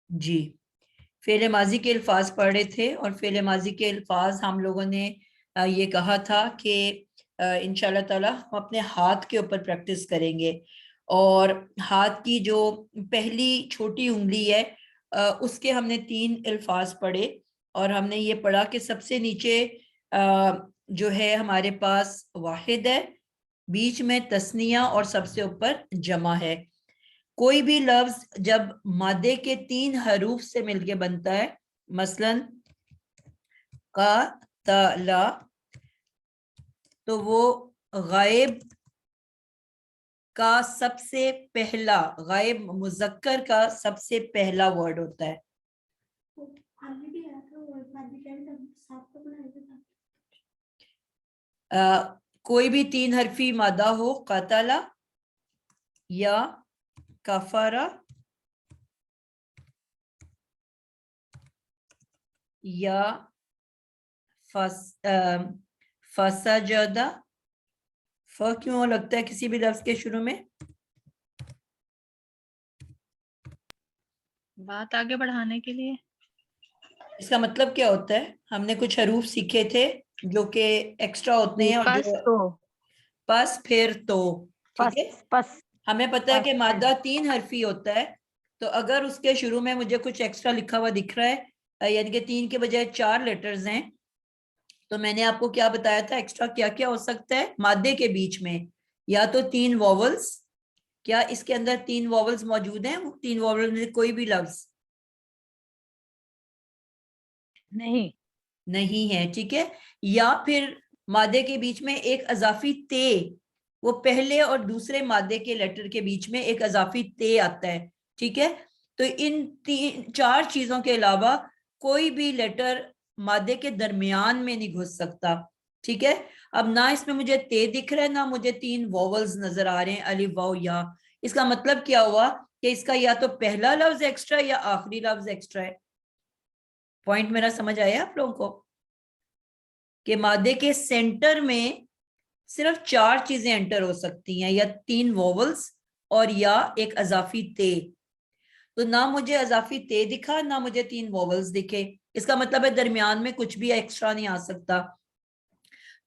جی، فعل ماضی کے الفاظ پڑھے تھے، اور فعل ماضی کے الفاظ ہم لوگوں نے یہ کہا تھا کہ انشاءاللہ تعالی ہم اپنے ہاتھ کے اوپر پریکٹس کریں گے، اور ہاتھ کی جو پہلی چھوٹی انگلی ہے اس کے ہم نے 3 الفاظ پڑھے، اور ہم نے یہ پڑھا کہ سب سے نیچے جو ہے ہمارے پاس واحد ہے، بیچ میں تثنیہ، اور سب سے اوپر جمع ہے۔ کوئی بھی لفظ جب مادے کے 3 حروف سے مل کے بنتا ہے، مثلا قاتل، تو وہ غائب کا سب سے پہلا، غائب مذکر کا سب سے پہلا ورڈ ہوتا ہے۔ کوئی بھی 3 حرفی مادہ ہو، قاتل یا کفارہ یا فسجدہ، کیوں لگتا ہے کسی بھی لفظ کے شروع میں؟ بات آگے بڑھانے کے لیے۔ اس کا مطلب کیا ہوتا ہے؟ ہم نے کچھ حروف سیکھے تھے جو کہ ایکسٹرا ہوتے ہیں، اور پس جو تو، پس پھر تو، ٹھیک ہے، پس ہمیں پتہ ہے کہ مادہ 3 حرفی ہوتا ہے، تو اگر اس کے شروع میں مجھے کچھ ایکسٹرا لکھا ہوا دکھ رہا ہے، یعنی کہ 3 کے بجائے 4 لیٹرز ہیں، تو میں نے آپ کو کیا بتایا تھا ایکسٹرا کیا کیا ہو سکتا ہے مادے کے بیچ میں؟ یا تو 3 واولز، کیا اس کے اندر 3 واولز موجود ہیں؟ 3 واولز میں کوئی بھی لفظ نہیں ہے، ٹھیک ہے، یا پھر مادے کے بیچ میں ایک اضافی تے، وہ پہلے اور دوسرے مادے کے لیٹر کے بیچ میں ایک اضافی تے آتا ہے، ٹھیک ہے، تو ان 4 چیزوں کے علاوہ کوئی بھی لیٹر مادے کے درمیان میں نہیں گھس سکتا، ٹھیک ہے۔ اب نہ اس میں مجھے تے دکھ رہا ہے، نہ مجھے 3 واولز نظر آ رہے ہیں، الف واو یا۔ اس کا مطلب کیا ہوا کہ اس کا یا تو پہلا لفظ ایکسٹرا یا آخری لفظ ایکسٹرا ہے۔ پوائنٹ میرا سمجھ آیا آپ لوگوں کو کہ مادے کے سینٹر میں صرف 4 چیزیں انٹر ہو سکتی ہیں، یا 3 واولز اور یا ایک اضافی تے، تو نہ مجھے اضافی تے دکھا، نہ مجھے 3 واولز دکھے، اس کا مطلب ہے درمیان میں کچھ بھی ایکسٹرا نہیں آ سکتا،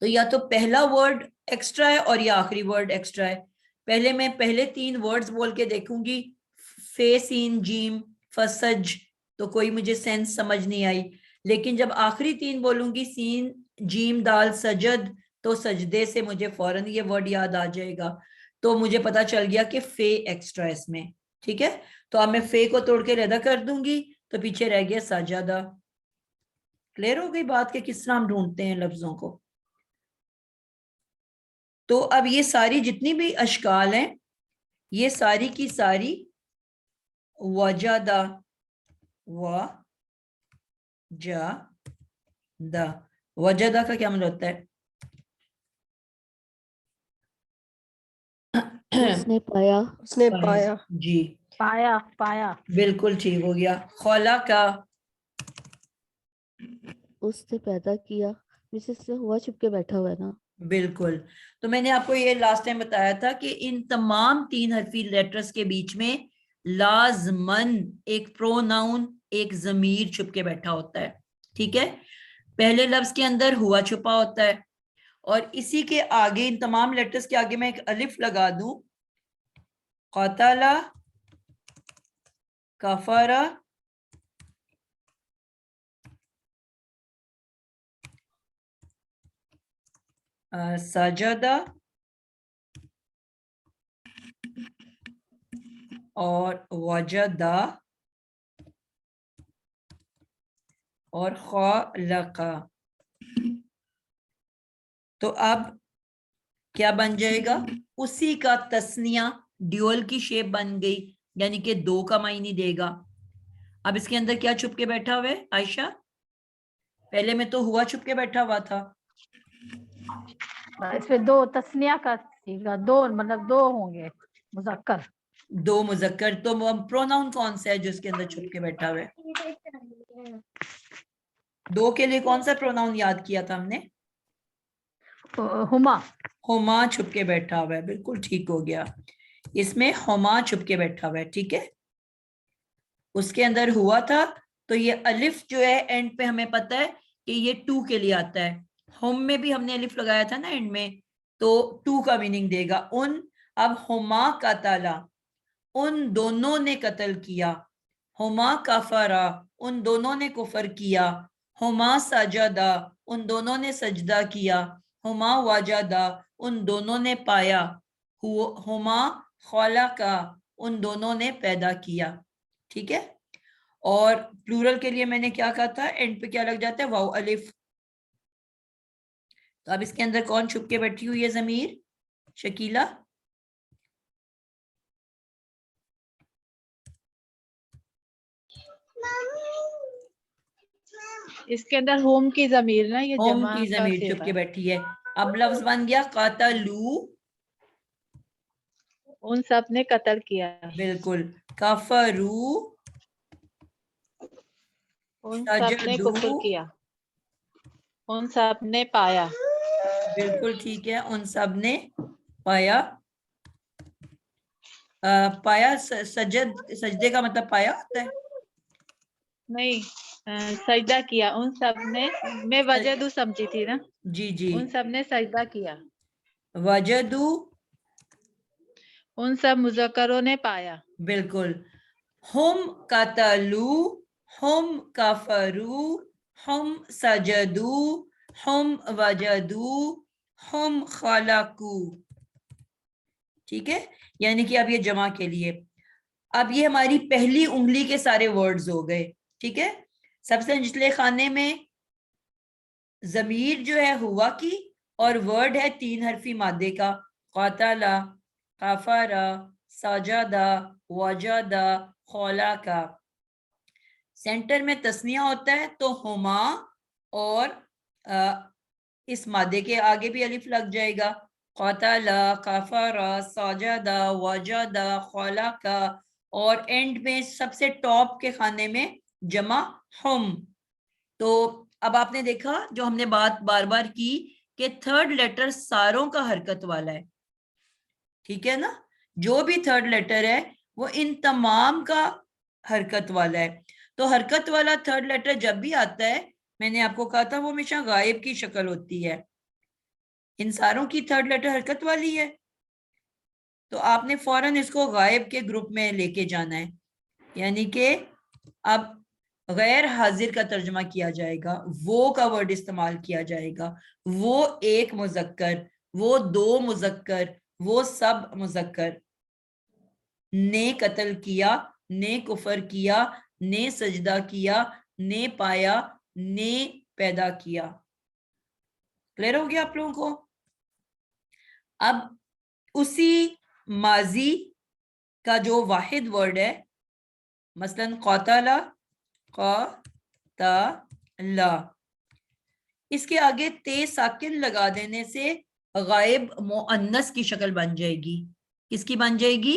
تو یا تو پہلا ورڈ ایکسٹرا ہے اور یا آخری ورڈ ایکسٹرا ہے۔ پہلے میں پہلے 3 ورڈز بول کے دیکھوں گی، فے سین جیم فسج، تو کوئی مجھے سینس سمجھ نہیں آئی، لیکن جب آخری 3 بولوں گی، سین جیم دال سجد، تو سجدے سے مجھے فوراً یہ ورڈ یاد آ جائے گا، تو مجھے پتا چل گیا کہ فے ایکسٹرا اس میں، ٹھیک ہے۔ تو اب میں فے کو توڑ کے علیحدہ کر دوں گی، تو پیچھے رہ گیا سجدہ۔ کلیئر ہو گئی بات کہ کس طرح ہم ڈھونڈتے ہیں لفظوں کو؟ تو اب یہ ساری جتنی بھی اشکال ہیں، یہ ساری کی ساری وجدہ، وجدہ کا کیا مطلب ہوتا ہے؟ اس نے پایا، اس نے پایا، جی پایا، پایا، بالکل ٹھیک ہو گیا۔ خولا کا، اس نے پیدا کیا، جس سے ہوا چھپ کے بیٹھا ہوا ہے نا۔ بالکل، تو میں نے آپ کو یہ لاسٹ ٹائم بتایا تھا کہ ان تمام 3 حرفی لیٹرز کے بیچ میں لازمن ایک پروناؤن، ایک ضمیر چھپ کے بیٹھا ہوتا ہے، ٹھیک ہے۔ پہلے لفظ کے اندر ہوا چھپا ہوتا ہے، اور اسی کے آگے ان تمام لیٹرز کے آگے میں ایک الف لگا دوں، قاتلہ، کفارہ، سجدہ اور وجدہ اور خلقہ، تو اب کیا بن جائے گا؟ اسی کا تثنیہ ڈیول کی شیپ بن گئی، یعنی کہ 2 کا معنی دے گا۔ اب اس کے اندر کیا چھپ کے بیٹھا ہوا ہے عائشہ؟ پہلے میں تو ہوا چھپ کے بیٹھا ہوا تھا، اس میں 2 تسنیہ کا سیگا، 2 مطلب 2 ہوں گے مذکر، 2 مذکر، تو پروناؤن کون سا ہے جو اس کے اندر چھپ کے بیٹھا ہوا ہے؟ 2 کے لیے کون سا پروناؤن یاد کیا تھا ہم نے؟ ہما، ہما چھپ کے بیٹھا ہوا ہے، بالکل ٹھیک ہو گیا، اس میں ہما چھپ کے بیٹھا ہوا ہے، ٹھیک ہے۔ اس کے اندر ہوا تھا, تو یہ الف جو ہے اینڈ پہ ہمیں پتہ ہے کہ یہ ٹو کے لیے آتا ہے. ہم میں بھی ہم نے الف لگایا تھا نا اینڈ میں, تو ٹو کا میننگ دے گا ان. اب ہما قتلا, ان دونوں نے قتل کیا. ہما کفرا, ان دونوں نے کفر کیا. ہما سجدا, ان دونوں نے سجدہ کیا. ہما وجدا, ان دونوں نے پایا. ہما خلقا, ان دونوں نے پیدا کیا. ٹھیک ہے. اور پلورل کے لیے میں نے کیا کہا تھا, اینڈ پہ کیا لگ جاتا ہے, واو الف. تو اب اس کے اندر کون چھپ کے بیٹھی ہوئی ہے ضمیر, شکیلا؟ اس کے اندر ہوم کی ضمیر نا, یہ ہوم جمع کی کا ضمیر چھپ صیغہ کے ہے. بیٹھی ہے. اب لفظ بن گیا قاتلو, ان سب نے قتل کیا. بالکل. کفرو, ان سب نے سجدو, کفر کیا. ان سب نے پایا. بالکل ٹھیک ہے, ان سب نے پایا. پایا, سجدے کا مطلب پایا ہوتا ہے. نہیں, سجدہ کیا. ان سب نے, میں وجدو سمجھی تھی نا. جی جی, ان سب نے سجدہ کیا. وجدو, ان سب مذکروں نے پایا. بالکل. ہم قتلو, ہم کفرو, ہم سجدو, ہم وجدو, ہم خلقو. ٹھیک ہے, یعنی کہ اب یہ جمع کے لیے. اب یہ ہماری پہلی انگلی کے سارے ورڈز ہو گئے. ٹھیک ہے. سب سے نچلے خانے میں ضمیر جو ہے ہوا کی, اور ورڈ ہے 3 حرفی مادے کا, قاتلا, کفرا, سجدا, وجدا, خلقا. سینٹر میں تسنیہ ہوتا ہے تو ہما, اور اس مادے کے آگے بھی الف لگ جائے گا. قاتلا, کفرا, سجدا, وجدا, خلقا. اور اینڈ میں سب سے ٹاپ کے خانے میں جمع ہم. تو اب آپ نے دیکھا جو ہم نے بات بار بار کی کہ تھرڈ لیٹر ساروں کا حرکت والا ہے. ٹھیک ہے نا, جو بھی تھرڈ لیٹر ہے وہ ان تمام کا حرکت والا ہے. تو حرکت والا تھرڈ لیٹر جب بھی آتا ہے, میں نے آپ کو کہا تھا وہ ہمیشہ غائب کی شکل ہوتی ہے. ان ساروں کی تھرڈ لیٹر حرکت والی ہے, تو آپ نے فوراً اس کو غائب کے گروپ میں لے کے جانا ہے. یعنی کہ اب غیر حاضر کا ترجمہ کیا جائے گا, وہ کا ورڈ استعمال کیا جائے گا. وہ ایک مذکر, وہ 2 مذکر, وہ سب مذکر. نے قتل کیا, نے کفر کیا, نے سجدہ کیا, نے پایا, نے پیدا کیا. کلیئر ہو گیا آپ لوگوں کو؟ اب اسی ماضی کا جو واحد ورڈ ہے, مثلا قاتلا, قاتلا, اس کے آگے تے ساکن لگا دینے سے غائب مؤنث کی شکل بن جائے گی. کس کی بن جائے گی؟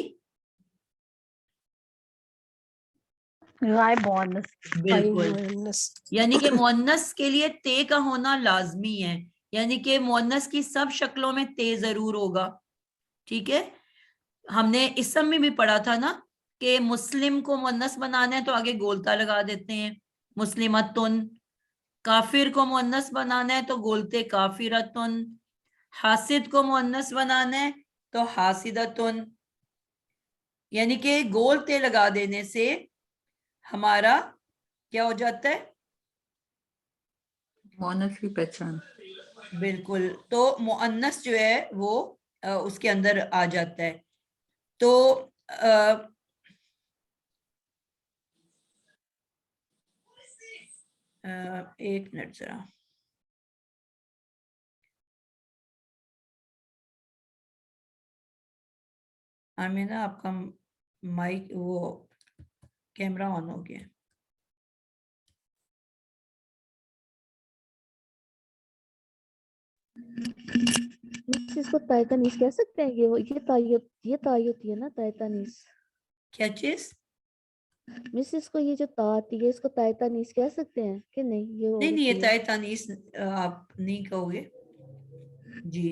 غائب مؤنث. بالکل. یعنی کہ مؤنث کے لیے تے کا ہونا لازمی ہے, یعنی کہ مؤنث کی سب شکلوں میں تے ضرور ہوگا. ٹھیک ہے. ہم نے اسم میں بھی پڑھا تھا نا کہ مسلم کو مؤنث بنانا ہے تو آگے گولتا لگا دیتے ہیں, مسلمتن. کافر کو مؤنث بنانا ہے تو گولتے کافرتن. حاسد کو مؤنث بنانا ہے تو حاسدتن. یعنی کہ گولتے لگا دینے سے ہمارا کیا ہو جاتا ہے؟ مؤنث کی پہچان. بالکل. تو مؤنث جو ہے وہ اس کے اندر آ جاتا ہے. تو ایک منٹ ذرا, آمینہ آپ کا مائک وہ کیمرہ آن ہو گیا. اس کو تائتانیس کہہ سکتے ہیں, یہ تائی ہوتی ہے نا, تائتانیس. کیا چیز؟ مس اس کو یہ جو تا آتی ہے اس کو تائتانیس کہہ سکتے ہیں کہ نہیں؟ نہیں نہیں, یہ ہوتی ہے. تائے تانیس آپ نہیں کہو گے. جی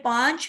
5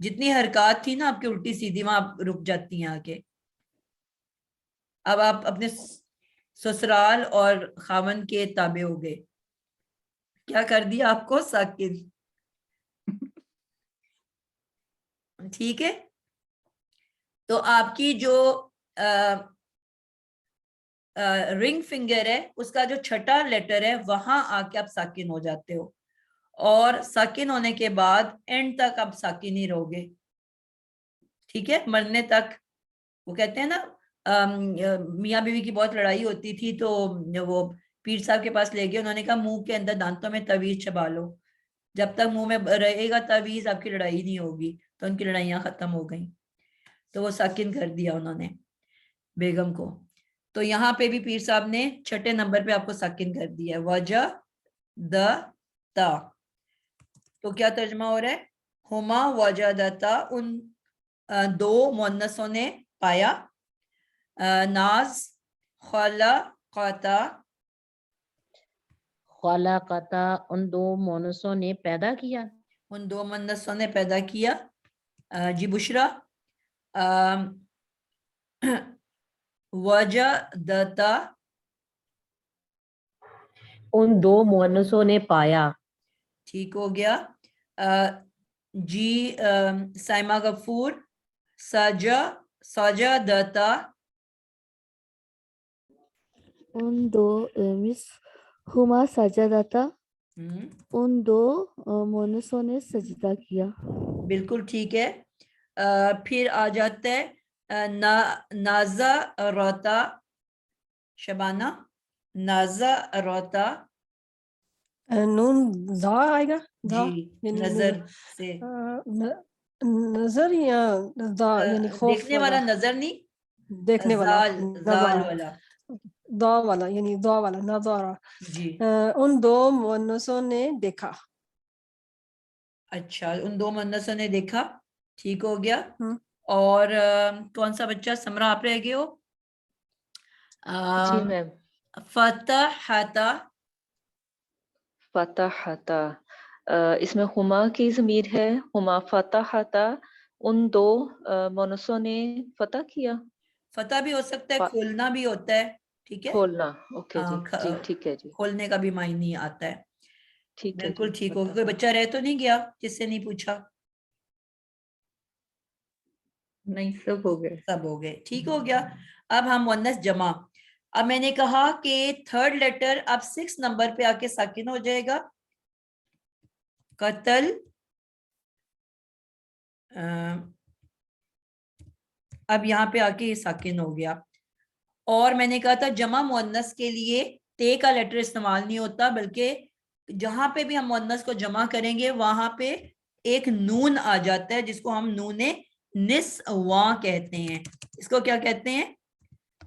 جتنی حرکات تھی نا آپ کی الٹی سیدھی وہاں آپ رک جاتی ہیں آ کے. اب آپ اپنے سسرال اور خاون کے تابع ہو گئے. کیا کر دیا آپ کو؟ ساکن. ٹھیک ہے. تو آپ کی جو رنگ فنگر ہے اس کا جو چھٹا لیٹر ہے وہاں آ کے آپ ساکن ہو جاتے ہو, اور ساکن ہونے کے بعد اینڈ تک آپ ساکن ہی رہو گے. ٹھیک ہے, مرنے تک. وہ کہتے ہیں نا میاں بیوی کی بہت لڑائی ہوتی تھی تو وہ پیر صاحب کے پاس لے گئے, انہوں نے کہا منہ کے اندر دانتوں میں تعویذ چبا لو, جب تک منہ میں رہے گا تعویذ آپ کی لڑائی نہیں ہوگی. تو ان کی لڑائیاں ختم ہو گئیں, تو وہ ساکن کر دیا انہوں نے بیگم کو. تو یہاں پہ بھی پیر صاحب نے چھٹے نمبر پہ آپ کو ساکن کر دیا, وجہ دا تا. تو کیا ترجمہ ہو رہا ہے؟ ہما وجدتا, ان دو مؤنثوں نے پایا. ناز خلقتا, خلقتا ان دو مونسوں نے پیدا کیا. ان دو مؤنثوں نے پیدا کیا. جی بشرا. وجدتا, ان دو مونسوں نے پایا. ٹھیک ہو گیا. جی سائمہ غفور, سجدتا, ان دو مس ہما سجدتا, ان دو مونسوں نے سجدہ کیا. بالکل ٹھیک ہے. پھر آ جاتا ہے نازرتا, شبانہ نازرتا. نون ذا آئے گا. ذا جی یعنی نظر سے, نظر یا ذا یعنی خوف دیکھنے والا, والا نظر نہیں, دیکھنے والا, زال والا. دا والا یعنی دا والا نظارہ. جی ان دو مونسوں نے دیکھا. اچھا, ان دو مؤنثوں نے دیکھا. ٹھیک ہو گیا. ہم۔ اور کون سا بچہ؟ سمرا آپ رہ گئے ہو. جی میم. فتحتا, فتحتا, اس میں ہما کی ضمیر ہے. ہما فتحتا, ان دو مونسوں نے فتح کیا. فتح بھی ہو سکتا ہے, کھولنا بھی ہوتا ہے. ٹھیک ہے, کھولنا. اوکے جی. ہاں, جی ٹھیک ہے جی. کھولنے کا بھی معنی آتا ہے. ٹھیک ہے بالکل جی. ٹھیک ہو گیا. فتح. کوئی بچہ رہ تو نہیں گیا جس سے نہیں پوچھا؟ نہیں سب ہو گئے. سب ہو گئے. ٹھیک ہو گیا. اب ہم مؤنث جمع. اب میں نے کہا کہ تھرڈ لیٹر اب 6 نمبر پہ آ کے ساکن ہو جائے گا. قتل, اب یہاں پہ آ کے یہ ساکن ہو گیا. اور میں نے کہا تھا جمع مؤنث کے لیے تے کا لیٹر استعمال نہیں ہوتا, بلکہ جہاں پہ بھی ہم مؤنث کو جمع کریں گے وہاں پہ ایک نون آ جاتا ہے جس کو ہم نون نسواں کہتے ہیں. اس کو کیا کہتے ہیں؟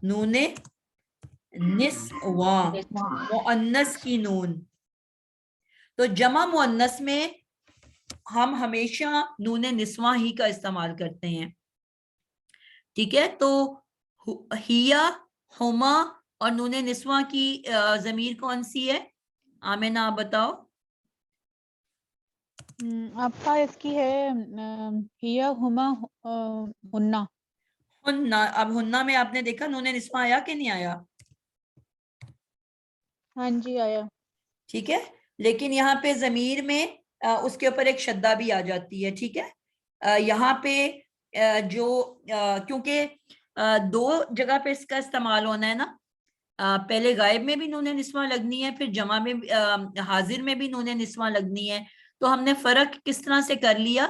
نون نسواں, مؤنث کی نون. تو جمع مؤنث میں ہم ہمیشہ نون نسواں ہی کا استعمال کرتے ہیں. ٹھیک ہے, تو ہیا, ہما اور نون نسواں کی ضمیر کون سی ہے؟ آمینہ آپ بتاؤ. آپ اس کی ہے ہیا ہما ہننا. ہننا. اب ہننا میں آپ نے دیکھا نون نسواں آیا کہ نہیں آیا؟ ہاں جی آیا. ٹھیک ہے, لیکن یہاں پہ ضمیر میں اس کے اوپر ایک شدہ بھی آ جاتی ہے. ٹھیک ہے, یہاں پہ جو کیونکہ دو جگہ پہ اس کا استعمال ہونا ہے نا, پہلے غائب میں بھی نون نسواں لگنی ہے, پھر جمع میں حاضر میں بھی نون نسواں لگنی ہے. تو ہم نے فرق کس طرح سے کر لیا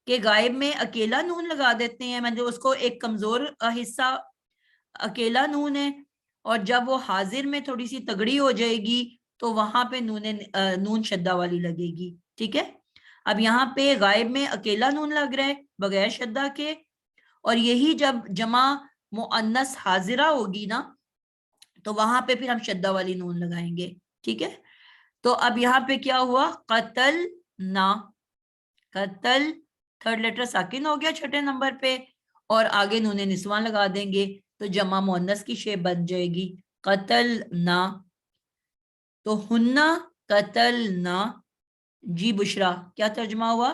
کہ غائب میں اکیلا نون لگا دیتے ہیں, مطلب اس کو ایک کمزور حصہ اکیلا نون ہے, اور جب وہ حاضر میں تھوڑی سی تگڑی ہو جائے گی تو وہاں پہ نون شدہ والی لگے گی. ٹھیک ہے, اب یہاں پہ غائب میں اکیلا نون لگ رہا ہے بغیر شدہ کے, اور یہی جب جمع مؤنث حاضرہ ہوگی نا تو وہاں پہ پھر ہم شدہ والی نون لگائیں گے. ٹھیک ہے, تو اب یہاں پہ کیا ہوا؟ قتل نا. قتل تھرڈ لیٹر ساکن ہو گیا چھٹے نمبر پہ, اور آگے نون نسواں لگا دیں گے تو جمع مؤنث کی شے بن جائے گی. قتل نا, تو ہننا قتل نا. جی بشرا, کیا ترجمہ ہوا؟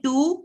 2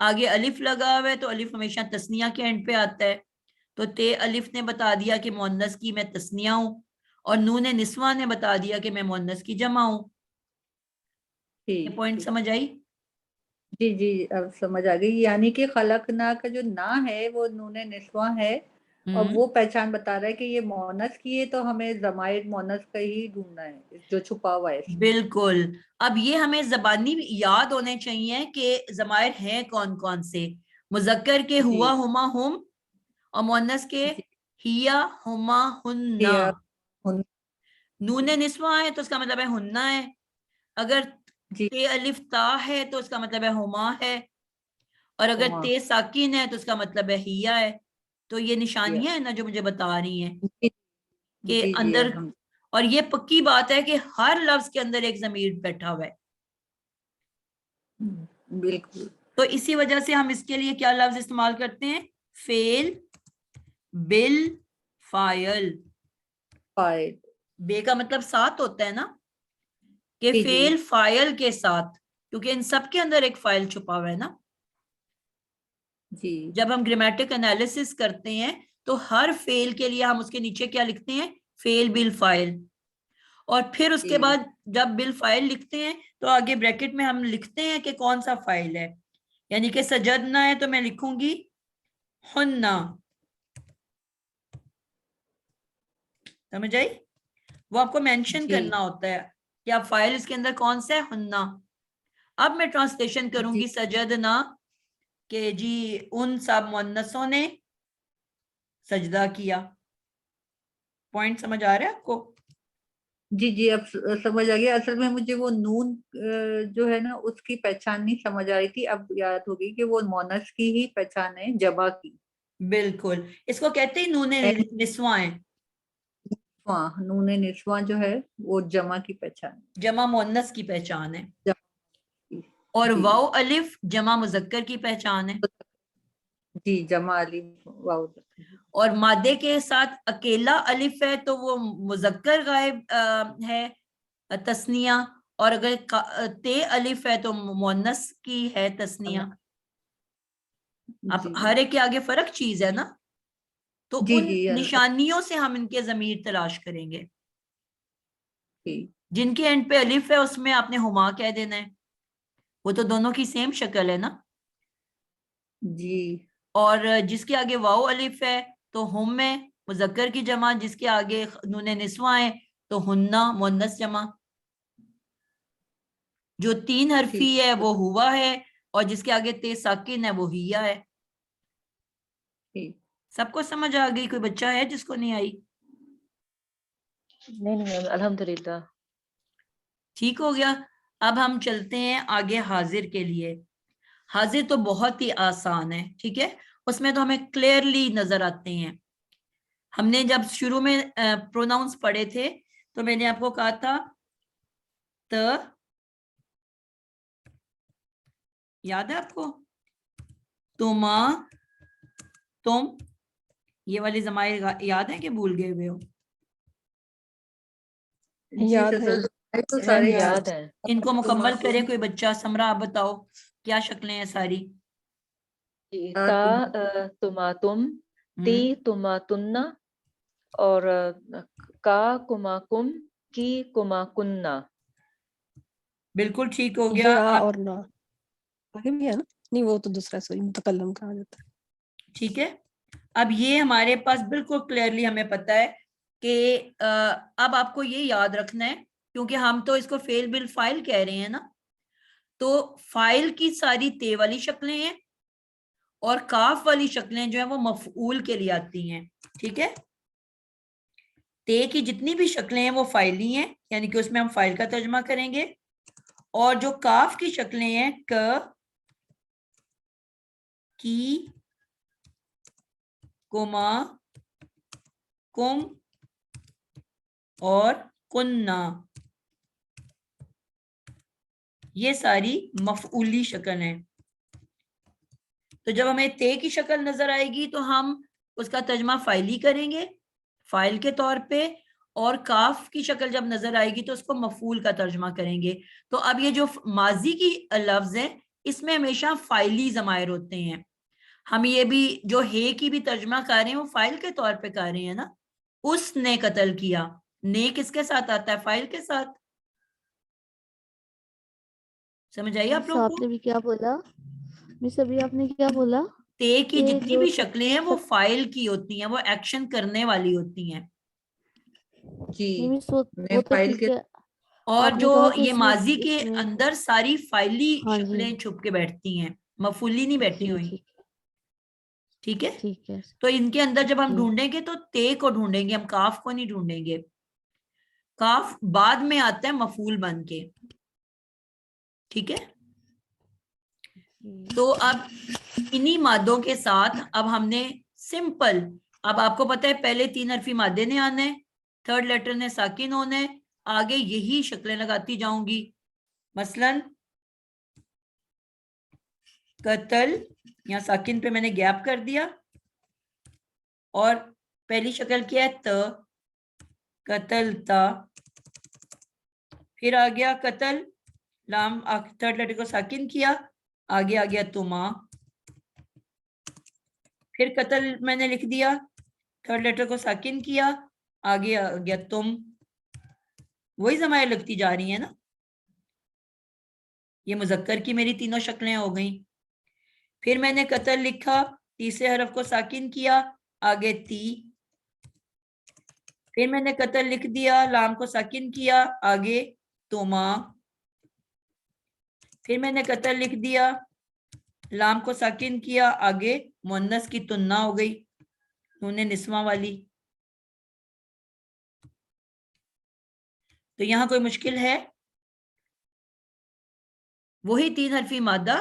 آگے الف لگا ہوا ہے تو الف ہمیشہ تسنیہ کے اینڈ پہ آتا ہے، تو تے الف نے بتا دیا کہ مؤنث کی میں تسنیہ ہوں، اور نون نسوہ نے بتا دیا کہ میں مؤنث کی جمع ہوں. یہ ٹھیک پوائنٹ ٹھیک. سمجھ آئی؟ جی جی اب سمجھ آ گئی. یعنی کہ خلقنا کا جو نا ہے وہ نون نسواں ہے، اور وہ پہچان بتا رہا ہے کہ یہ مونس کی ہے، تو ہمیں ضمائر مونس کا ہی ڈھونڈنا ہے جو چھپا ہوا ہے اس میں. بالکل. اب یہ ہمیں زبانی یاد ہونے چاہیے کہ ضمائر ہیں کون کون سے. مذکر کے جی ہوا ہما ہم، اور مؤنث کے جی ہیا ہما ہننا. یا ہن. نون نسوہ ہے تو اس کا مطلب ہے ہننا ہے. اگر جی تے الف تا ہے تو اس کا مطلب ہے ہما ہے، اور اگر ہما. تے ساکن ہے تو اس کا مطلب ہے ہیا ہے. تو یہ یا. نشانیاں ہیں نا جو مجھے بتا رہی ہیں جی کہ جی جی اندر، الحمد. اور یہ پکی بات ہے کہ ہر لفظ کے اندر ایک ضمیر بیٹھا ہوا ہے. بالکل. تو اسی وجہ سے ہم اس کے لیے کیا لفظ استعمال کرتے ہیں؟ فعل بال فاعل. فائد. بے کا مطلب ساتھ ہوتا ہے نا، کہ جی جی فعل فاعل کے ساتھ، کیونکہ ان سب کے اندر ایک فاعل چھپا ہوا ہے نا. جی جب ہم گرامیٹک انالیسس کرتے ہیں تو ہر فعل کے لیے ہم اس کے نیچے کیا لکھتے ہیں؟ فعل بالفاعل. اور پھر اس کے جی بعد جب بالفاعل لکھتے ہیں تو آگے بریکٹ میں ہم لکھتے ہیں کہ کون سا فاعل ہے. یعنی کہ سجدنا ہے تو میں لکھوں گی ہننا. سمجھ آئی؟ وہ آپ کو مینشن جی کرنا ہوتا ہے کہ آپ فاعل اس کے اندر کون سا ہے؟ ہننا. اب میں ٹرانسلیشن کروں جی گی سجدنا کہ جی ان سب مؤنثوں نے سجدہ کیا. پوائنٹ سمجھ آ رہا ہے آپ کو؟ جی جی اب سمجھ آ گیا. اصل میں مجھے وہ نون جو ہے نا اس کی پہچان نہیں سمجھ آ رہی تھی، اب یاد ہو گئی کہ وہ مونس کی ہی پہچان ہے، جمع کی. بالکل. اس کو کہتے ہیں نون نسواں ہیں. ہاں نون نسواں جو ہے وہ جمع کی پہچان ہے. جمع مؤنث کی پہچان ہے. جمع کی. اور جی واو الف جمع مذکر کی پہچان ہے. جی جمع الف واو. اور مادے کے ساتھ اکیلا الف ہے تو وہ مذکر غائب ہے تسنیہ، اور اگر تے الف ہے تو مؤنث کی ہے تسنیہ. اب جی ہر ایک کے آگے فرق چیز ہے نا، تو جی ان جی نشانیوں سے ہم ان کے ضمیر تلاش کریں گے. جی جن کے اینڈ پہ الف ہے اس میں آپ نے ہما کہہ دینا ہے، وہ تو دونوں کی سیم شکل ہے نا. جی اور جس کے آگے واو الف ہے تو ہم ہے مذکر کی جمع، جس کے آگے نون نسواں ہے تو ہننا مؤنث جمع. جو تین حرفی ٹھیک. ہے وہ ہوا ہے، اور جس کے آگے تے ساکن ہے وہ ہیا ہے. ٹھیک. سب کو سمجھ آ گئی؟ کوئی بچہ ہے جس کو نہیں آئی؟ نہیں نہیں الحمدللہ. ٹھیک ہو گیا. اب ہم چلتے ہیں آگے حاضر کے لیے. حاضر تو بہت ہی آسان ہے، ٹھیک ہے، اس میں تو ہمیں کلیئرلی نظر آتے ہیں. ہم نے جب شروع میں پروناؤنس پڑھے تھے تو میں نے آپ کو کہا تھا یاد ہے آپ کو؟ تما، تم، یہ والی ضمائر یاد ہے کہ بھول گئے ہوئے ہو؟ یاد ہے. تو سارے یاد ہے. ان کو مکمل کرے کوئی بچہ. سمرا آپ بتاؤ کیا شکلیں ہیں ساری؟ تا تما تم، تی تما تننا، اور کا کما کم، کی کما کننا. بالکل ٹھیک ہو گیا. یا اور نہ آگے بھی ہے نا؟ نہیں وہ تو دوسرا سوری متکلم کہا جاتا ہے. ٹھیک ہے. اب یہ ہمارے پاس بالکل کلیئرلی ہمیں پتا ہے کہ اب آپ کو یہ یاد رکھنا ہے، کیونکہ ہم تو اس کو فعل بالفاعل کہہ رہے ہیں نا، تو فاعل کی ساری تے والی شکلیں ہیں اور کاف والی شکلیں جو ہیں وہ مفعول کے لیے آتی ہیں. ٹھیک ہے. تے کی جتنی بھی شکلیں ہیں وہ فاعلی ہیں، یعنی کہ اس میں ہم فاعل کا ترجمہ کریں گے، اور جو کاف کی شکلیں ہیں ک، کی، کما، کم اور کننا، یہ ساری مفعولی شکل ہیں. تو جب ہمیں تے کی شکل نظر آئے گی تو ہم اس کا ترجمہ فاعلی کریں گے فاعل کے طور پہ، اور کاف کی شکل جب نظر آئے گی تو اس کو مفعول کا ترجمہ کریں گے. تو اب یہ جو ماضی کی لفظ ہیں اس میں ہمیشہ فائلی ضمائر ہوتے ہیں. ہم یہ بھی جو ہے کی بھی ترجمہ کر رہے ہیں وہ فائل کے طور پہ کر رہے ہیں نا. اس نے قتل کیا, نے کس کے ساتھ آتا ہے؟ فائل کے ساتھ. سمجھ آئیے آپ مس لوگ آپ کو؟ نے بھی کیا بولا؟ مس ابھی آپ نے کیا بولا؟ تے کی کہ جتنی جو بھی شکلیں ہیں وہ فائل کی ہوتی ہیں, وہ ایکشن کرنے والی ہوتی ہیں. جی نہیں مس میں وہ تو فائل ٹھیک کے ہے. اور آپ نے جو کہا کہ یہ ماضی کے اندر ساری فائلی ہاں جی شکلیں چھپ کے بیٹھتی ہیں, مفعولی نہیں بیٹھی جی ہوئی. ٹھیک ہے, ٹھیک ہے. تو ان کے اندر جب ہم جی ڈھونڈیں گے تو تے کو ڈھونڈیں گے, ہم کاف کو نہیں ڈھونڈیں گے. کاف بعد میں آتا ہے مفعول بن کے. ٹھیک ہے, جی. تو اب انہی مادوں کے ساتھ اب ہم نے سمپل, اب آپ کو پتا ہے پہلے 3 حرفی مادے نے آنے, تھرڈ لیٹر نے ساکن ہونے, آگے یہی شکلیں لگاتی جاؤں گی. مثلا قتل, یہاں ساکن پہ میں نے گیپ کر دیا, اور پہلی شکل کیا ہے ت, قتل تا, پھر آ گیا قتل, لام تھرڈ لیٹر کو ساکن کیا, آگے آ گیا تما, پھر قتل میں نے لکھ دیا, تھرڈ لیٹر کو ساکن کیا, آگے آ گیا تم. وہی ضمائر لگتی جا رہی ہیں نا. یہ مذکر کی میری تینوں شکلیں ہو گئیں. پھر میں نے قتل لکھا, تیسرے حرف کو ساکن کیا, آگے تی. پھر میں نے قتل لکھ دیا, لام کو ساکن کیا, آگے توما. پھر میں نے قتل لکھ دیا, لام کو ساکن کیا, آگے مؤنث کی تنہ ہو گئی, نون نسواں والی. تو یہاں کوئی مشکل ہے؟ وہی 3 حرفی مادہ,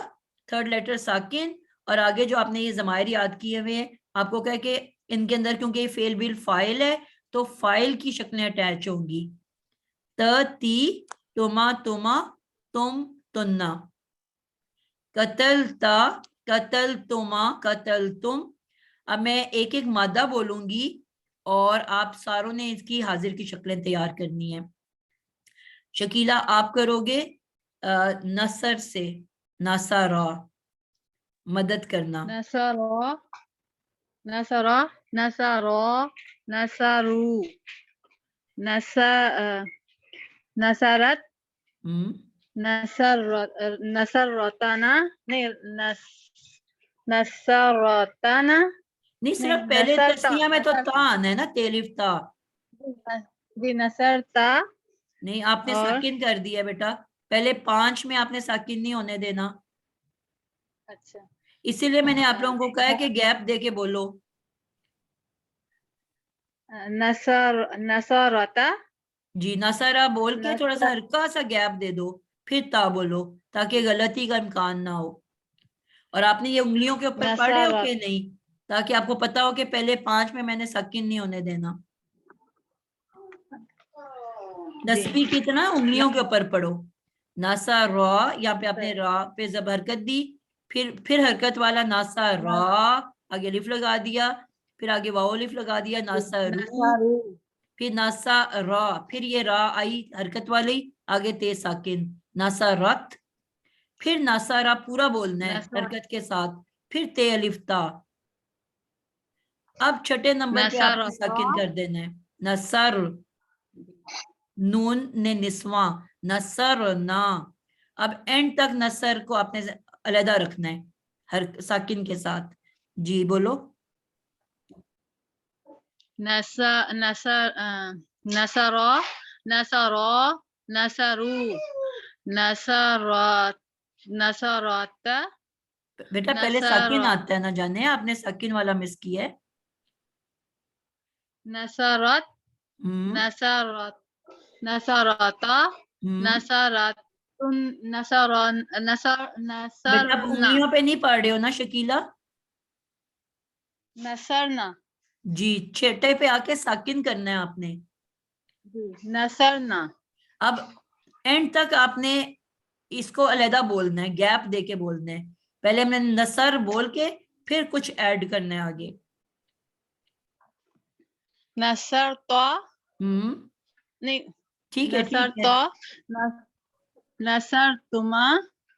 تھرڈ لیٹر ساکن, اور آگے جو آپ نے یہ ضمائر یاد کیے ہوئے ہیں, آپ کو کہے کہ ان کے اندر کیونکہ یہ فعل بالفاعل ہے تو فائل کی شکلیں اٹیچ ہوں گی. ت تی, تما تما, تم تنا. قتل تا, قتل تما, قتل تم. اب میں ایک ایک مادہ بولوں گی اور آپ ساروں نے اس کی حاضر کی شکلیں تیار کرنی ہیں. شکیلہ آپ کرو گے نصر سے, نصرا, مدد کرنا. نصرا, نصرا, نصرا, نصرو, نصرت, نصرتنا, نہیں نصرتنا, نہیں صرف نہیں پہلے نصرتا, تسنیہ میں تو تا آنا ہے نا, تیلف تا. جی نصرتا. نہیں آپ نے اور ساکن کر دیا بیٹا, پہلے 5 میں آپ نے ساکن نہیں ہونے دینا. اچھا, اسی لیے میں نے آپ لوگوں کو کہا ہے کہ گیپ دے کے بولو. نصرتا, جی نصرہ بول کے تھوڑا سا نصر, ہلکا سا گیپ دے دو, پھر تا بولو, تاکہ غلطی کا امکان نہ ہو. اور آپ نے یہ انگلیوں کے اوپر پڑھے ہو کہ نصرت, نہیں, تاکہ آپ کو پتا ہو کہ پہلے 5 میں نے ساکن نہیں ہونے دینا. جی نسبی کی طرح انگلیوں کے اوپر پڑھو. ناسا را, یہاں پہ آپ نے را پہ زب حرکت دی, پھر حرکت والا ناسا را, آگے الف لگا دیا, پھر آگے واو الف لگا دیا, ناسا رو, نصرو, پھر ناسا را, پھر یہ را آئی حرکت والی, آگے تے ساکن, ناسا رت, پھر ناسا را پورا بولنا ہے حرکت کے ساتھ, پھر تے الف تا. اب چھٹے نمبر پہ آپ نے نصرتا, ساکن کر دینا ہے, نصر, نون نے نسواں, نصر نا. اب اینڈ تک نصر کو آپ نے علیحدہ رکھنا ہے ہر ساکن کے ساتھ. جی بولو. نصر, نصرا, نصرا, نصرو, نصرات, نصرات, بیٹا پہلے ساکن آتا ہے نا جانے, آپ نے ساکن والا مس کیا ہے. نصرت, نصرت, نصرتا, نصرت, نصران, بیٹا آپ نصرنا, انگلیوں پہ نہیں پڑھ رہے ہو نا شکیلہ. نصرنا, جی چھٹے پہ آ کے ساکن کرنا ہے آپ نے. نصرنا. اب اینڈ تک آپ نے اس کو علیحدہ بولنا ہے, گیپ دے کے بولنا ہے. پہلے ہم نے نصر بول کے پھر کچھ ایڈ کرنا ہے آگے. نصرتا, نہیں ٹھیک ہے ٹھیک ہے. نصرتا, نصرتما,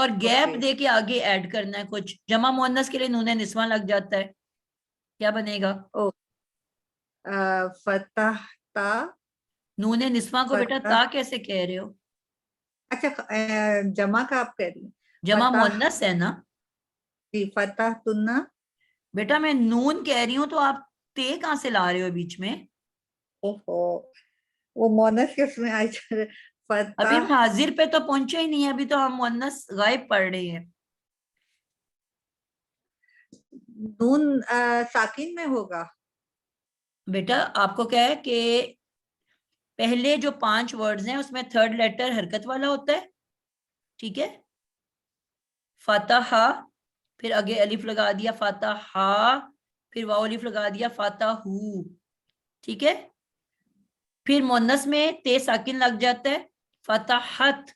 اور گیپ Okay. دے کے آگے ایڈ کرنا ہے کچھ. جمع مؤنث کے لیے نون نسواں لگ جاتا ہے, کیا بنے گا؟ فتح تا. نون نسواں کو بیٹا فتح. تا کیسے کہہ رہے ہو؟ اچھا جمع کا آپ کہہ رہی ہیں. جمع فتح. مؤنث ہے نا جی فتح تنہ. بیٹا, میں نون کہہ رہی ہوں تو آپ تے کہاں سے لا رہے ہو بیچ میں؟ وہ مونس کے اس میں آئی. فتح. ابھی ہم حاضر پہ تو پہنچے ہی نہیں ہے, ابھی تو ہم مؤنث غائب پڑھ رہے ہیں. نون ساکن میں ہوگا. بیٹا آپ کو کیا ہے کہ پہلے جو 5 ورڈز ہیں اس میں تھرڈ لیٹر حرکت والا ہوتا ہے, ٹھیک ہے. فاتحہ, پھر آگے الف لگا دیا فاتحہ, پھر واو الف لگا دیا فاتحو, ٹھیک ہے. پھر مؤنث میں تے ساکن لگ جاتا ہے فتحت,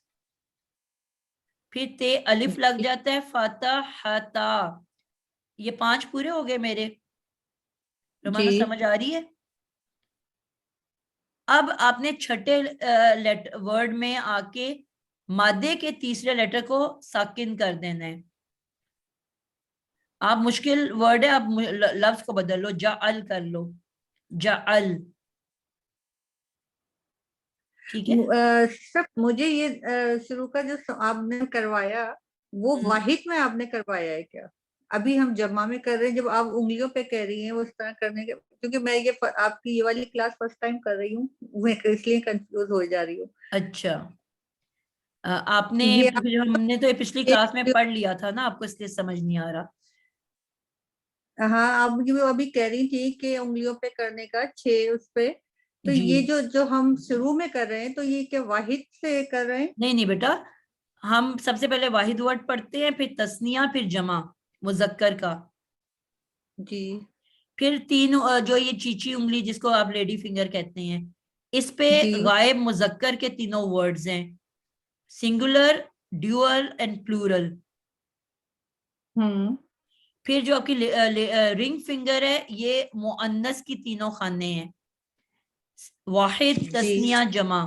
پھر تے الف لگ جاتا ہے فتحتا. یہ 5 پورے ہو گئے میرے. رومانہ جی. سمجھ آ رہی ہے؟ اب آپ نے چھٹے ورڈ میں آ کے مادے کے تیسرے لیٹر کو ساکن کر دینا ہے. آپ مشکل ورڈ ہے, آپ لفظ کو بدل لو, جعل کر لو, جعل, ٹھیک ہے. سب مجھے یہ شروع کا جو آپ نے کروایا وہ واحد میں آپ نے کروایا ہے کیا؟ ابھی ہم جمع میں کر رہے ہیں, جب آپ انگلیوں پہ کہہ رہی ہیں وہ اس طرح کرنے کے, کیونکہ میں یہ آپ کی یہ والی کلاس فرسٹ ٹائم کر رہی ہوں, میں اس لیے کنفیوز ہو جا رہی ہوں. اچھا, آپ نے یہ ہم نے تو یہ پچھلی کلاس میں پڑھ لیا تھا نا, آپ کو اس لیے سمجھ نہیں آ رہا. ہاں, آپ مجھے ابھی کہہ رہی تھی کہ انگلیوں پہ کرنے کا 6 اس پہ, تو جی یہ جو ہم شروع میں کر رہے ہیں تو یہ کیا واحد سے کر رہے ہیں؟ نہیں بیٹا, ہم سب سے پہلے واحد ورڈ پڑھتے ہیں, پھر تثنیہ, پھر جمع مذکر کا. جی. پھر 3 جو یہ چیچی انگلی جس کو آپ لیڈی فنگر کہتے ہیں, اس پہ جی. غائب مذکر کے 3 ورڈز ہیں, سنگولر, ڈیول اینڈ پلورل. پھر جو آپ کی رنگ فنگر ہے یہ مؤنث کی 3 خانے ہیں, واحد, تثنیہ, جمع.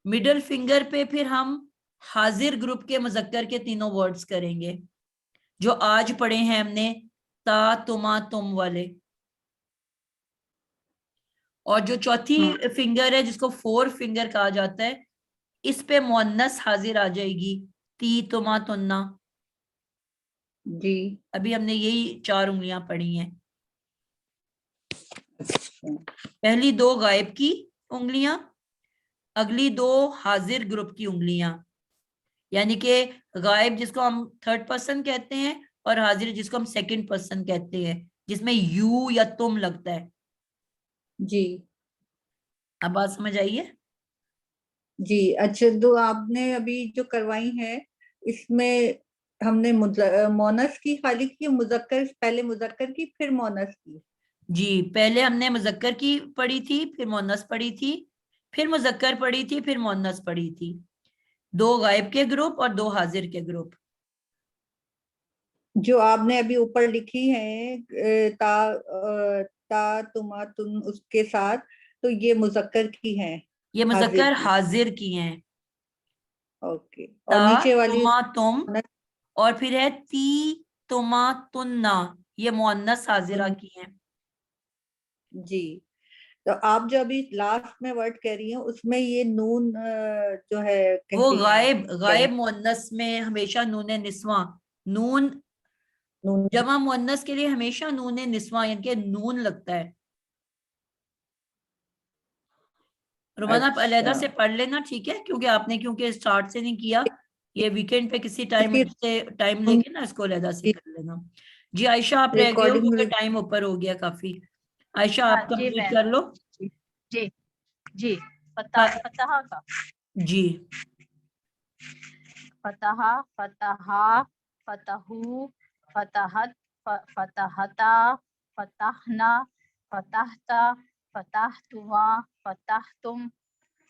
مڈل فنگر پہ پھر ہم حاضر گروپ کے مذکر کے 3 ورڈز کریں گے جو آج پڑھے ہیں ہم نے, تا, تما, تم والے. اور جو چوتھی فنگر ہے جس کو 4 فنگر کہا جاتا ہے, اس پہ مؤنث حاضر آ جائے گی, تی, تما, تنا. جی. ابھی ہم نے یہی 4 انگلیاں پڑھی ہیں. پہلی 2 غائب کی انگلیاں, اگلی 2 حاضر گروپ کی انگلیاں, یعنی کہ غائب جس کو ہم 3rd پرسن کہتے ہیں اور حاضر جس کو ہم 2nd پرسن کہتے ہیں, جس میں یو یا تم لگتا ہے. جی. اب بات سمجھ آئیے؟ جی. اچھا, جو آپ نے ابھی جو کروائی ہیں اس میں ہم نے مونس کی خالی کی, مذکر پہلے مذکر کی پھر مونس کی؟ جی, پہلے ہم نے مذکر کی پڑھی تھی, پھر مؤنث پڑھی تھی, پھر مذکر پڑھی تھی, پھر مؤنث پڑھی تھی. 2 غائب کے گروپ اور 2 حاضر کے گروپ. جو آپ نے ابھی اوپر لکھی ہیں تا, تما, تن اس کے ساتھ, تو یہ مذکر کی ہیں, یہ مذکر حاضر کی ہیں. اوکے. اور تا, نیچے والی تما, تم, اور پھر ہے تی, تما, تنا, یہ مؤنث حاضرہ کی ہیں. جی. تو آپ جو ابھی لاسٹ میں ورڈ کہہ رہی ہیں اس میں یہ نون جو ہے وہ غائب مؤنث میں ہمیشہ نون نسواں, نون جمع مؤنث کے لیے ہمیشہ نون نسواں یعنی کہ نون لگتا ہے. رومانہ آپ علیحدہ سے پڑھ لینا, ٹھیک ہے, کیونکہ آپ نے اسٹارٹ سے نہیں کیا, یہ ویکینڈ پہ کسی ٹائم لے کے نا اس کو علیحدہ سے کر لینا. جی عائشہ آپ رہ گئے ہو کیونکہ ٹائم اوپر ہو گیا کافی. عائشہ آپ کمپلیٹ کر لو. جی. جی. فتح کا. جی. فتح, فتحا, فتحو, فتحت, فتحتا, فتحنا, فتحتا, فتحتما, فتحتم,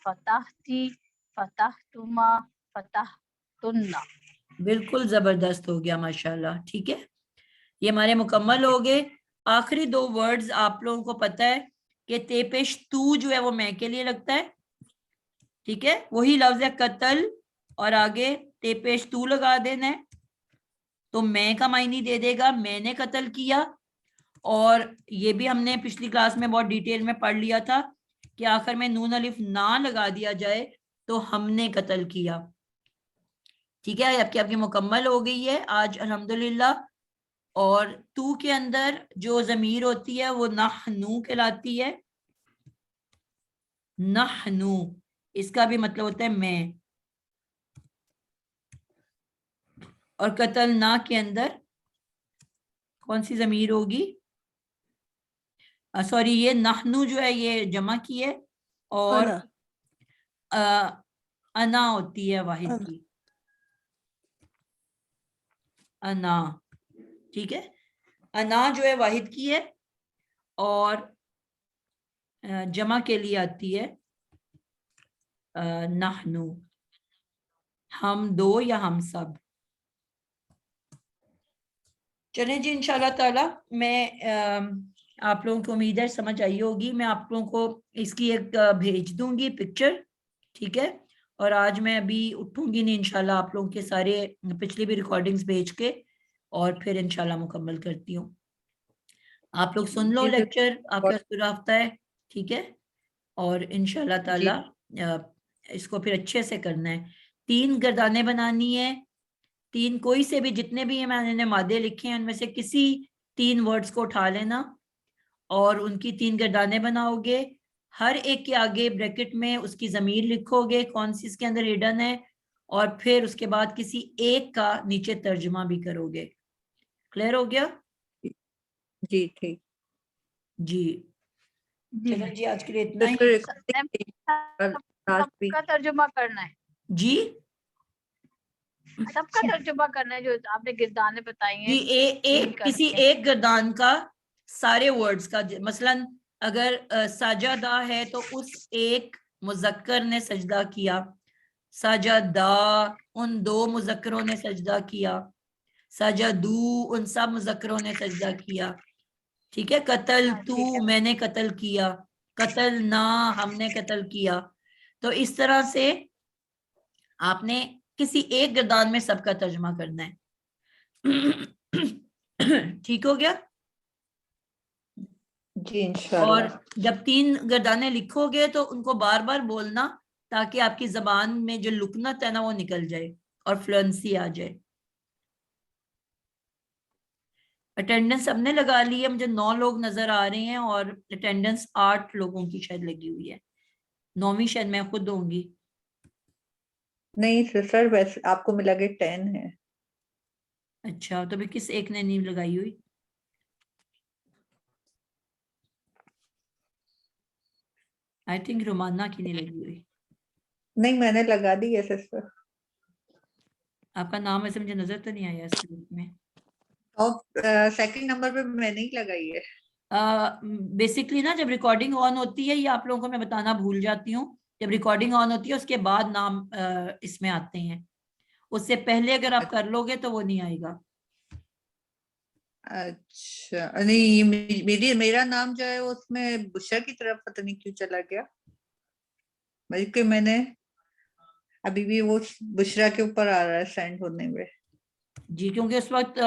فتحتی, فتحتما, فتحتنا. بالکل زبردست ہو گیا ماشاءاللہ. ٹھیک ہے, یہ ہمارے مکمل ہو گئے. آخری 2 ورڈز آپ لوگوں کو پتہ ہے کہ تے پیش تو جو ہے وہ میں کے لیے لگتا ہے, ٹھیک ہے, وہی لفظ ہے قتل اور آگے تے پیش تو لگا دینا ہے تو میں کا معنی دے دے گا میں نے قتل کیا. اور یہ بھی ہم نے پچھلی کلاس میں بہت ڈیٹیل میں پڑھ لیا تھا کہ آخر میں نون الف نہ لگا دیا جائے تو ہم نے قتل کیا. ٹھیک ہے آپ کی مکمل ہو گئی ہے آج الحمدللہ. اور تو کے اندر جو ضمیر ہوتی ہے وہ نحنو کہلاتی ہے. نحنو اس کا بھی مطلب ہوتا ہے میں. اور قتل نہ کے اندر کون سی ضمیر ہوگی؟ سوری یہ نحنو جو ہے یہ جمع کی ہے اور انا ہوتی ہے واحد کی. انا ٹھیک ہے انا جو ہے واحد کی ہے اور جمع کے لیے آتی ہے نحنو ہم دو یا ہم سب. چلیں جی انشاءاللہ تعالی میں آپ لوگوں کو امید ہے سمجھ آئی ہوگی. میں آپ لوگوں کو اس کی ایک بھیج دوں گی پکچر. ٹھیک ہے اور آج میں ابھی اٹھوں گی نہیں انشاءاللہ آپ لوگوں کے سارے پچھلی بھی ریکارڈنگز بھیج کے اور پھر انشاءاللہ مکمل کرتی ہوں. آپ لوگ سن لو لیکچر آپ کا شروع ہفتہ ہے. ٹھیک ہے اور انشاءاللہ تعالی اس کو پھر اچھے سے کرنا ہے. 3 گردانیں بنانی ہے. 3 کوئی سے بھی جتنے بھی میں نے مادے لکھے ہیں ان میں سے کسی 3 ورڈز کو اٹھا لینا اور ان کی 3 گردانیں بناؤ گے. ہر ایک کے آگے بریکٹ میں اس کی ضمیر لکھو گے کون سی اس کے اندر ہڈن ہے اور پھر اس کے بعد کسی ایک کا نیچے ترجمہ بھی کرو گے. کلیئر ہو گیا؟ جی ٹھیک جی چلیں جی آج کے لیے اتنا ہی. سب کا ترجمہ کرنا ہے. جی سب کا ترجمہ کرنا ہے جو آپ نے گردانیں بتائی ہیں. جی کسی ایک گردان کا سارے ورڈز کا. مثلا اگر سجدہ ہے تو اس ایک مذکر نے سجدہ کیا. سجدہ ان 2 مذکروں نے سجدہ کیا. سجدو ان سب مذکروں نے سجدہ کیا. ٹھیک ہے قتل تو میں نے قتل کیا. قتل نہ ہم نے قتل کیا. تو اس طرح سے آپ نے کسی ایک گردان میں سب کا ترجمہ کرنا ہے. ٹھیک ہو گیا؟ جی انشاءاللہ. اور جب 3 گردانے لکھو گے تو ان کو بار بار بولنا تاکہ آپ کی زبان میں جو لکنت ہے نا وہ نکل جائے اور فلوئنسی آ جائے. اٹینڈنس سب نے لگا لی ہے. مجھے 9 لوگ نظر آ رہے ہیں اور اٹینڈنس 8 لوگوں کی شاید لگی ہوئی ہے. 9ویں شاید میں خود ہوں گی. نہیں سر ویسے آپ کو ملا کے 10 ہے. اچھا تو بھی کس ایک نے نہیں لگائی ہوئی؟ آئی تھنک رومانہ کی نہیں لگی ہوئی. نہیں میں نے لگا دی ہے سسٹر. آپ کا نام ایسے مجھے نظر تو نہیں آیا اس گروپ میں. سیکنڈ نمبر پہ میں نہیں لگائی ہے. بیسکلی نا جب ریکارڈنگ آن ہوتی ہے یہ آپ لوگوں کو میں بتانا بھول جاتی ہوں. جب ریکارڈنگ آن ہوتی ہے اس کے بعد نام اس میں آتے ہیں. اس سے پہلے اگر آپ کر لو گے تو وہ نہیں آئے گا. اچھا نہیں میرا نام جو ہے اس میں بشرا کی طرف پتہ نہیں کیوں چلا گیا بلکہ میں نے ابھی بھی وہ بشرا کے اوپر آ رہا ہے سینڈ ہونے میں. جی کیونکہ اس وقت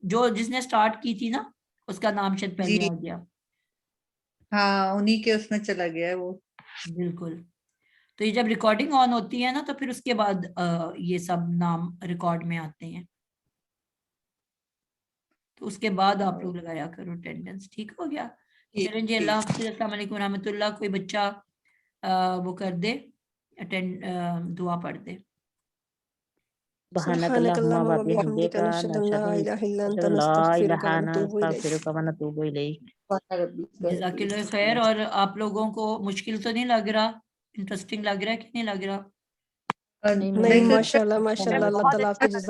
جو جس نے سٹارٹ کی تھی نا اس کا نام شاید پہلے آ گیا. ہاں انہی کے اس میں چلا گیا ہے وہ. بالکل. تو یہ جب ریکارڈنگ آن ہوتی ہے نا تو پھر اس کے بعد یہ سب نام ریکارڈ میں آتے ہیں تو اس کے بعد آپ لوگ لگایا کرو اٹینڈنس. ٹھیک ہو گیا؟ چلیں جی اللہ حافظ. السلام علیکم ورحمۃ اللہ. کوئی بچہ وہ کر دے دعا پڑھ دے. سبحانك سبحانك اللهم اللهم وبحمدك وبحمدك نشهد أن لا نشهد إله إلا أنت أن لا نستغفرك إله ونتوب إليك. نستغفرك ونتوب إليك. جزاک اللہ خیر. اور آپ لوگوں کو مشکل تو نہیں لگ رہا؟ انٹرسٹنگ لگ رہا ہے کہ نہیں لگ رہا؟ نہیں ماشاء اللہ اللہ تعالیٰ آپ کو جزاک